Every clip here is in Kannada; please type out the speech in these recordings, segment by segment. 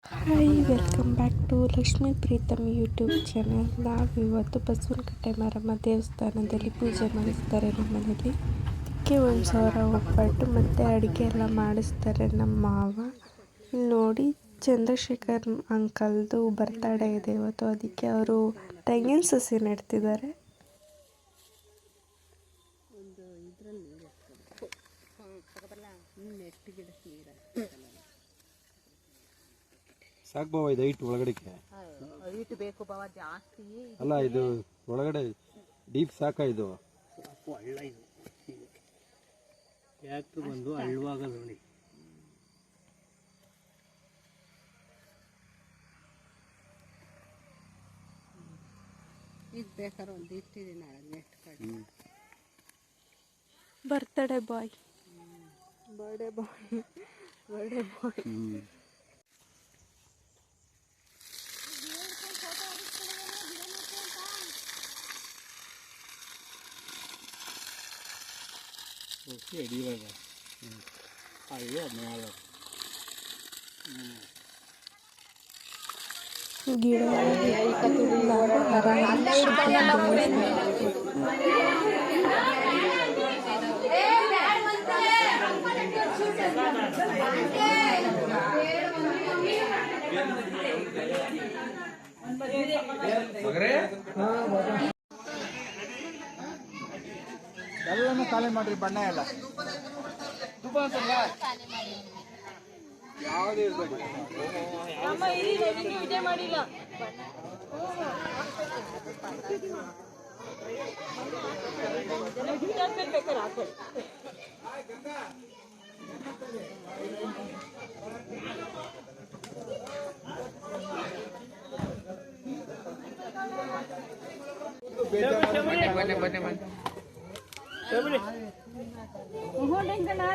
Hi, welcome back to Lakshmi Preetham YouTube channel. ನಾವಿವತ್ತು ಬಸವನಕಟ್ಟೆ ಮಾರಮ್ಮ ದೇವಸ್ಥಾನದಲ್ಲಿ ಪೂಜೆ ಮಾಡಿಸ್ತಾರೆ. ನಮ್ಮ ಮನೇಲಿ ಅದಕ್ಕೆ 1,000 ಒಬ್ಬಟ್ಟು ಮತ್ತು ಅಡುಗೆ ಎಲ್ಲ ಮಾಡಿಸ್ತಾರೆ ನಮ್ಮ ಮಾವ. ಇಲ್ಲಿ ನೋಡಿ, ಚಂದ್ರಶೇಖರ್ ಅಂಕಲ್ದು ಬರ್ತಡೇ ಇದೆ ಇವತ್ತು. ಅದಕ್ಕೆ ಅವರು ತೆಂಗಿನ ಸಸಿ ನೆಡ್ತಿದ್ದಾರೆ. ಸಾಕು ಬಾವ, ಇದು ಹೈಟ್ ಒಳಗಡೆಗೆ ಹೈಟ್ ಬೇಕು ಬಾವ ಜಾಸ್ತಿ. ಅಲ್ಲ, ಇದು ಒಳಗಡೆ ಡೀಪ್ ಸಾಕ. ಇದು ಹಳ್ಳ, ಇದು ಯಾಕೆ ಬಂದು ಹಳ್ಳುವಾಗ ನೋಡಿ. ಇದು ಬೇಕಾದ್ರೆ ಒಂದು ಇಟ್ಟಿರಿ ನಾಳೆ ನೆಟ್ ಕಡೆ. ಬರ್ತ್ಡೇ ಬಾಯ್, ಬರ್ಡೇ ಬಾಯ್, ಬರ್ಡೇ ಬಾಯ್. ಅಡಿವಾಗ ಅಯ್ಯೋ ಮ್ಯಾಲ ಗಿಡ ಎಲ್ಲನೂ ಖಾಲಿ ಮಾಡ್ರಿ, ಬಣ್ಣ ಎಲ್ಲ ಯಾವ್ದು ಇರ್ಬೇಕು.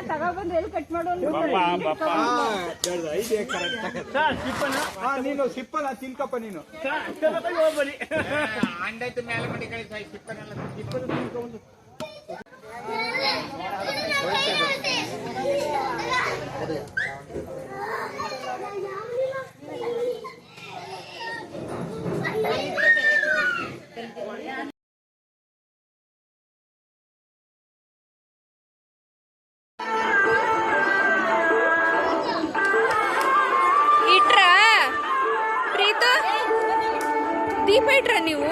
ತಗೊಬಂದು ಎಲ್ಲಿ ಕಟ್ ಮಾಡೋದು? ನೀನು ಸಿಪ್ಪನ ತಿನ್ಕಪ್ಪ. ನೀನು ಅಂಡಾಯ್ತು ಮೇಲೆ ಮಾಡಿ ಕಳಿಸ ಸಿಪ್ಪನೆಲ್ಲ ದೀಪ ಇಟ್ರ ನೀವು?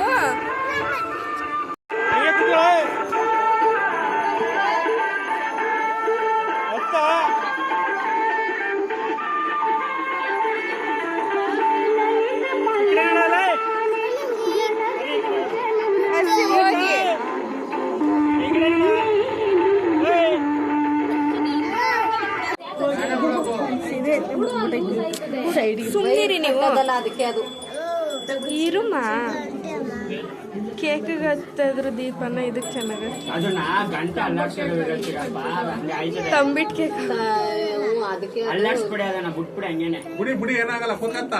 ಸುಮ್ಮನಿರಿ ನೀವು. ಅದಕ್ಕೆ ಅದು ಇರುಮ ಕೇಕ್ ಹತ್ತದ್ರ ದೀಪನ ಇದಕ್ಕೆ ಚೆನ್ನಾಗ ತಂಬಿಟ್ ಕೇಕ್ ಅದಕ್ಕೆ ಅಲ್ಲಾಡ್ಸ್ಬಿಡಿ, ಅದನ್ನ ಬಿಟ್ಬಿಡಿ ಹಂಗೇನೆ. ಬುಡಿ ಏನಾಗಲ್ಲ, ಕೂತ್ಕಂತ